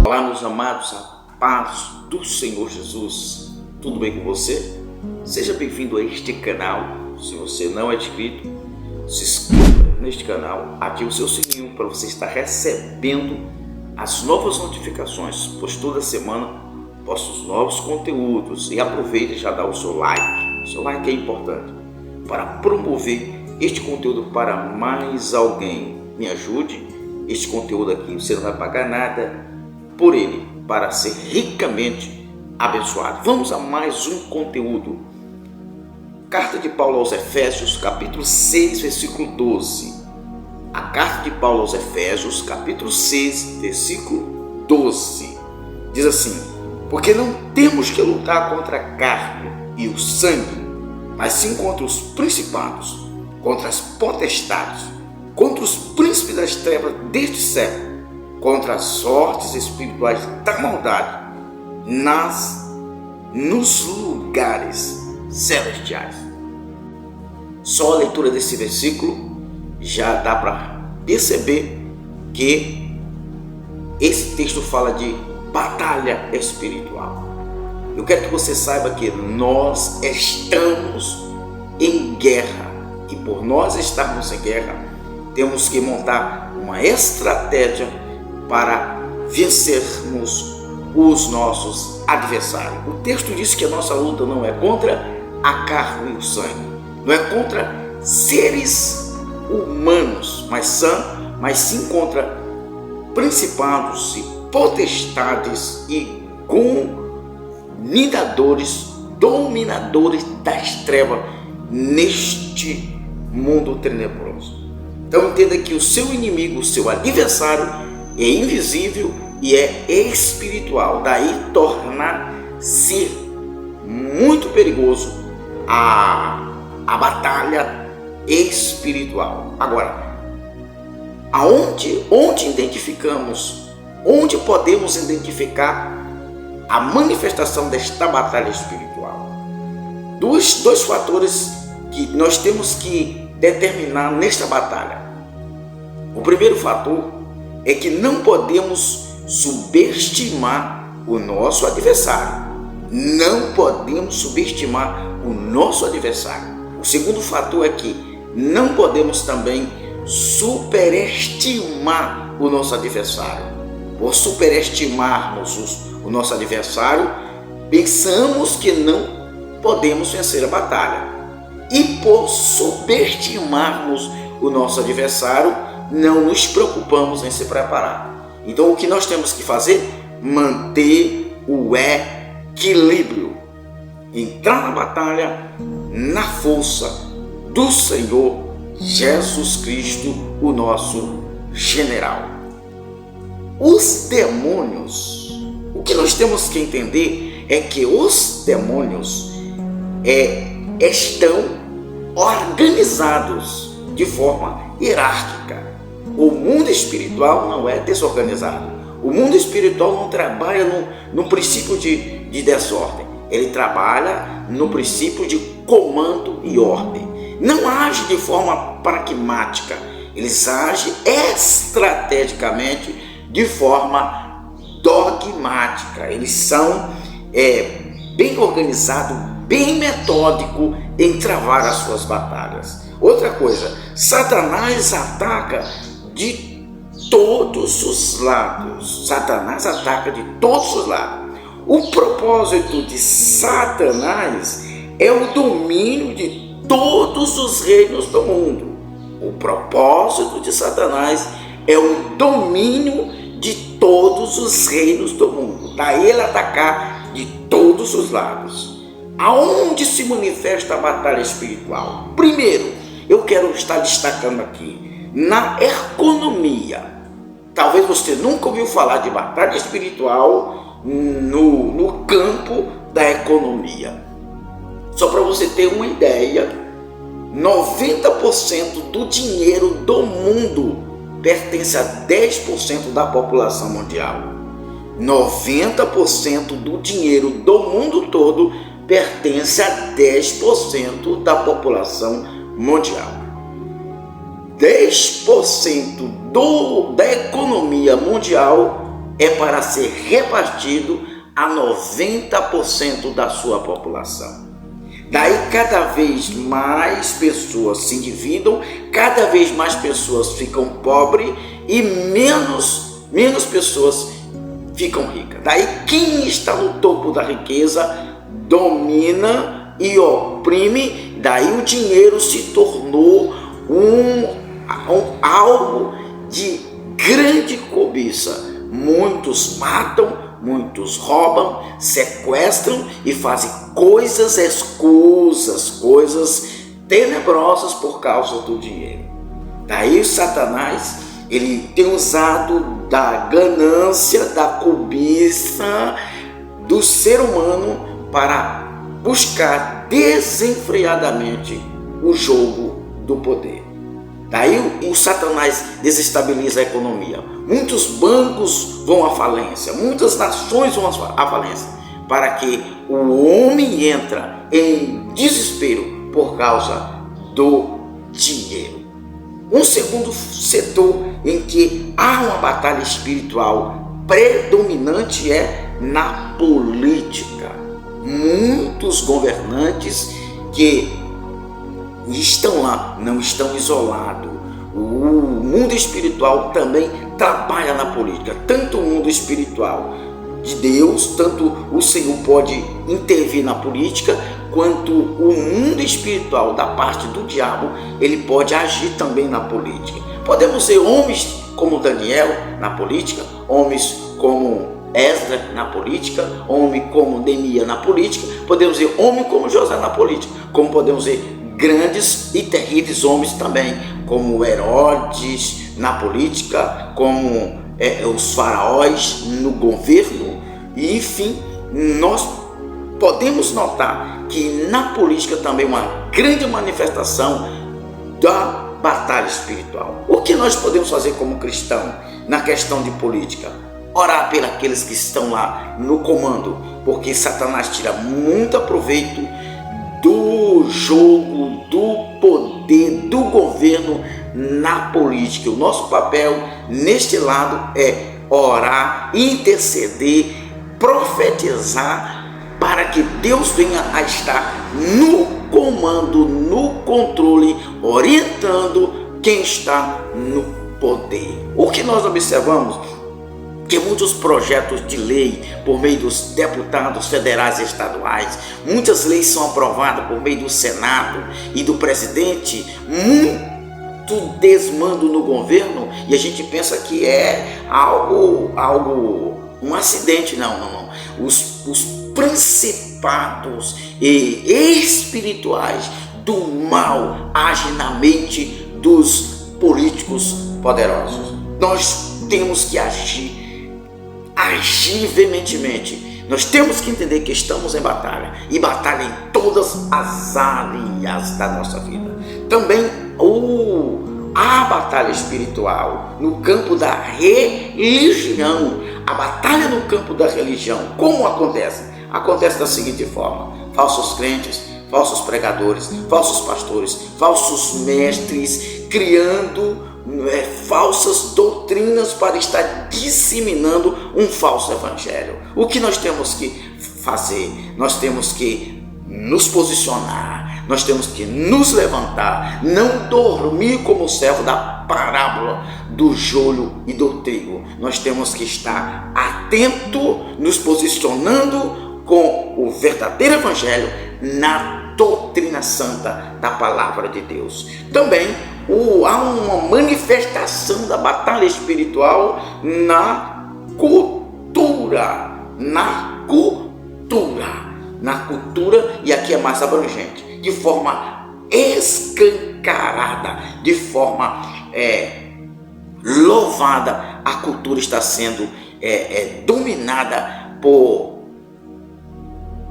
Olá, meus amados, a paz do Senhor Jesus. Tudo bem com você? Seja bem-vindo a este canal. Se você não é inscrito, se inscreva neste canal, ative o seu sininho para você estar recebendo as novas notificações, pois toda semana posto os novos conteúdos. E aproveite e já dá o seu like. O seu like é importante para promover este conteúdo para mais alguém. Me ajude. Este conteúdo aqui você não vai pagar nada por ele, para ser ricamente abençoado. Vamos a mais um conteúdo. Carta de Paulo aos Efésios, capítulo 6, versículo 12. A carta de Paulo aos Efésios, capítulo 6, versículo 12. Diz assim: porque não temos que lutar contra a carne e o sangue, mas sim contra os principados, contra as potestades, contra os príncipes das trevas deste século, contra as sortes espirituais da maldade nos lugares celestiais. Só a leitura desse versículo já dá para perceber que esse texto fala de batalha espiritual. Eu quero que você saiba que nós estamos em guerra, e por nós estarmos em guerra, temos que montar uma estratégia para vencermos os nossos adversários. O texto diz que a nossa luta não é contra a carne e o sangue, não é contra seres humanos, mas sim contra principados e potestades e dominadores das trevas neste mundo tenebroso. Então entenda que o seu inimigo, o seu adversário é invisível e é espiritual. Daí torna-se muito perigoso a batalha espiritual. Agora, onde podemos identificar a manifestação desta batalha espiritual? Dois fatores que nós temos que determinar nesta batalha. O primeiro fator é que não podemos subestimar o nosso adversário. Não podemos subestimar o nosso adversário. O segundo fator é que não podemos também superestimar o nosso adversário. Por superestimarmos o nosso adversário, pensamos que não podemos vencer a batalha. E por subestimarmos o nosso adversário, não nos preocupamos em se preparar. Então o que nós temos que fazer? Manter o equilíbrio. Entrar na batalha na força do Senhor Jesus Cristo, o nosso general. Os demônios, o que nós temos que entender é que os demônios estão organizados de forma hierárquica. O mundo espiritual não é desorganizado. O mundo espiritual não trabalha no princípio de desordem. Ele trabalha no princípio de comando e ordem. Não age de forma pragmática. Eles agem estrategicamente de forma dogmática. Eles são bem organizados, bem metódico em travar as suas batalhas. Outra coisa, Satanás ataca de todos os lados. Satanás ataca de todos os lados. O propósito de Satanás é o domínio de todos os reinos do mundo. O propósito de Satanás é o domínio de todos os reinos do mundo. Daí ele atacar de todos os lados. Aonde se manifesta a batalha espiritual? Primeiro, eu quero estar destacando aqui na economia. Talvez você nunca ouviu falar de batalha espiritual no campo da economia. Só para você ter uma ideia, 90% do dinheiro do mundo pertence a 10% da população mundial. 90% do dinheiro do mundo todo pertence a 10% da população mundial. 10% da economia mundial é para ser repartido a 90% da sua população. Daí cada vez mais pessoas se endividam, cada vez mais pessoas ficam pobres e menos pessoas ficam ricas. Daí quem está no topo da riqueza domina e oprime, daí o dinheiro se tornou algo de grande cobiça. Muitos matam, muitos roubam, sequestram e fazem coisas escusas, coisas tenebrosas por causa do dinheiro. Daí o Satanás, ele tem usado da ganância, da cobiça do ser humano para buscar desenfreadamente o jogo do poder. Daí o Satanás desestabiliza a economia. Muitos bancos vão à falência, muitas nações vão à falência, para que o homem entra em desespero por causa do dinheiro. Um segundo setor em que há uma batalha espiritual predominante é na política. Muitos governantes que estão lá não estão isolados. O mundo espiritual também trabalha na política, tanto o mundo espiritual de Deus, tanto o Senhor pode intervir na política, quanto o mundo espiritual da parte do diabo, ele pode agir também na política. Podemos ser homens como Daniel na política, homens como Esdras na política, homem como Neemias na política, podemos ser homem como José na política, como podemos ser grandes e terríveis homens também, como Herodes na política, como os faraós no governo. E enfim, nós podemos notar que na política também uma grande manifestação da batalha espiritual. O que nós podemos fazer como cristão na questão de política? Orar pelos que estão lá no comando, porque Satanás tira muito proveito do jogo, do poder, do governo na política. O nosso papel neste lado é orar, interceder, profetizar, para que Deus venha a estar no comando, no controle, orientando quem está no poder. O que nós observamos? Que muitos projetos de lei por meio dos deputados federais e estaduais, muitas leis são aprovadas por meio do Senado e do presidente, muito desmando no governo, e a gente pensa que é um acidente. Não. Os principados e espirituais do mal agem na mente dos políticos poderosos. Nós temos que agir veementemente. Nós temos que entender que estamos em batalha, e batalha em todas as áreas da nossa vida. Também a batalha espiritual no campo da religião. A batalha no campo da religião, como acontece? Acontece da seguinte forma: falsos crentes, falsos pregadores, falsos pastores, falsos mestres, criando falsas doutrinas para estar disseminando um falso evangelho. O que nós temos que fazer? Nós temos que nos posicionar, nós temos que nos levantar, não dormir como o servo da parábola do joio e do trigo. Nós temos que estar atento, nos posicionando com o verdadeiro evangelho na doutrina santa da palavra de Deus. Também há uma manifestação da batalha espiritual na cultura, e aqui é mais abrangente, de forma escancarada, de forma louvada. A cultura está sendo dominada por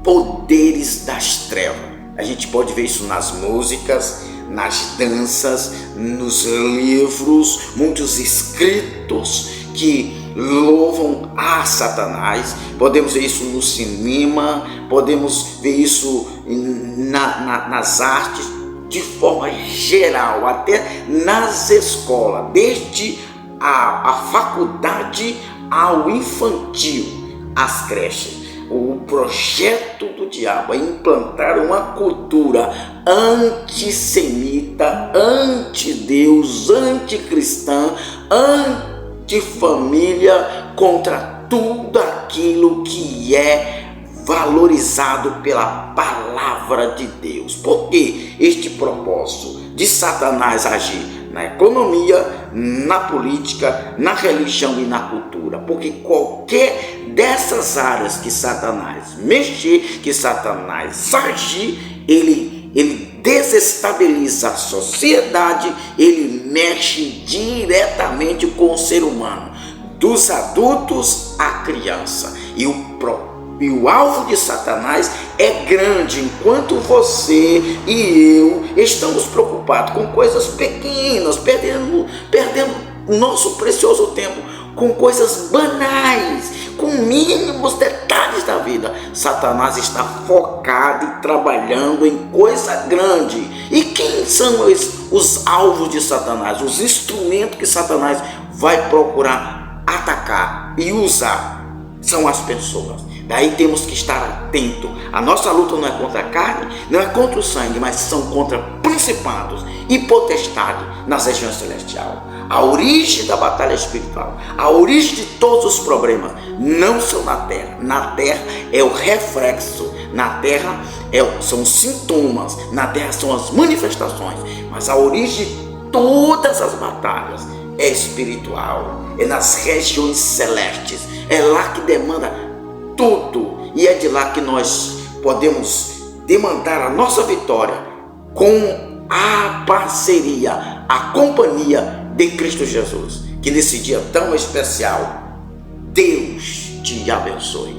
poderes das trevas. A gente pode ver isso nas músicas, nas danças, nos livros, muitos escritos que louvam a Satanás. Podemos ver isso no cinema, podemos ver isso nas artes, de forma geral, até nas escolas, desde a faculdade ao infantil, às creches. O projeto do diabo é implantar uma cultura antissemita, anti-Deus, anticristã, antifamília, contra tudo aquilo que é valorizado pela palavra de Deus. Porque este propósito de Satanás agir na economia, na política, na religião e na cultura, porque qualquer dessas áreas que Satanás mexer, que Satanás agir, ele desestabiliza a sociedade, ele mexe diretamente com o ser humano, dos adultos à criança. E o alvo de Satanás é grande, enquanto você e eu estamos preocupados com coisas pequenas, perdendo nosso precioso tempo com coisas banais, com mínimos detalhes da vida. Satanás está focado e trabalhando em coisa grande. E quem são os alvos de Satanás? Os instrumentos que Satanás vai procurar atacar e usar são as pessoas. Daí temos que estar atento. A nossa luta não é contra a carne, não é contra o sangue, mas são contra principados e potestades nas regiões celestiais. A origem da batalha espiritual, a origem de todos os problemas não são na terra. Na terra é o reflexo, na terra são os sintomas, na terra são as manifestações, mas a origem de todas as batalhas é espiritual, é nas regiões celestes, é lá que demanda tudo, e é de lá que nós podemos demandar a nossa vitória com a parceria, a companhia de Cristo Jesus. Que nesse dia tão especial, Deus te abençoe.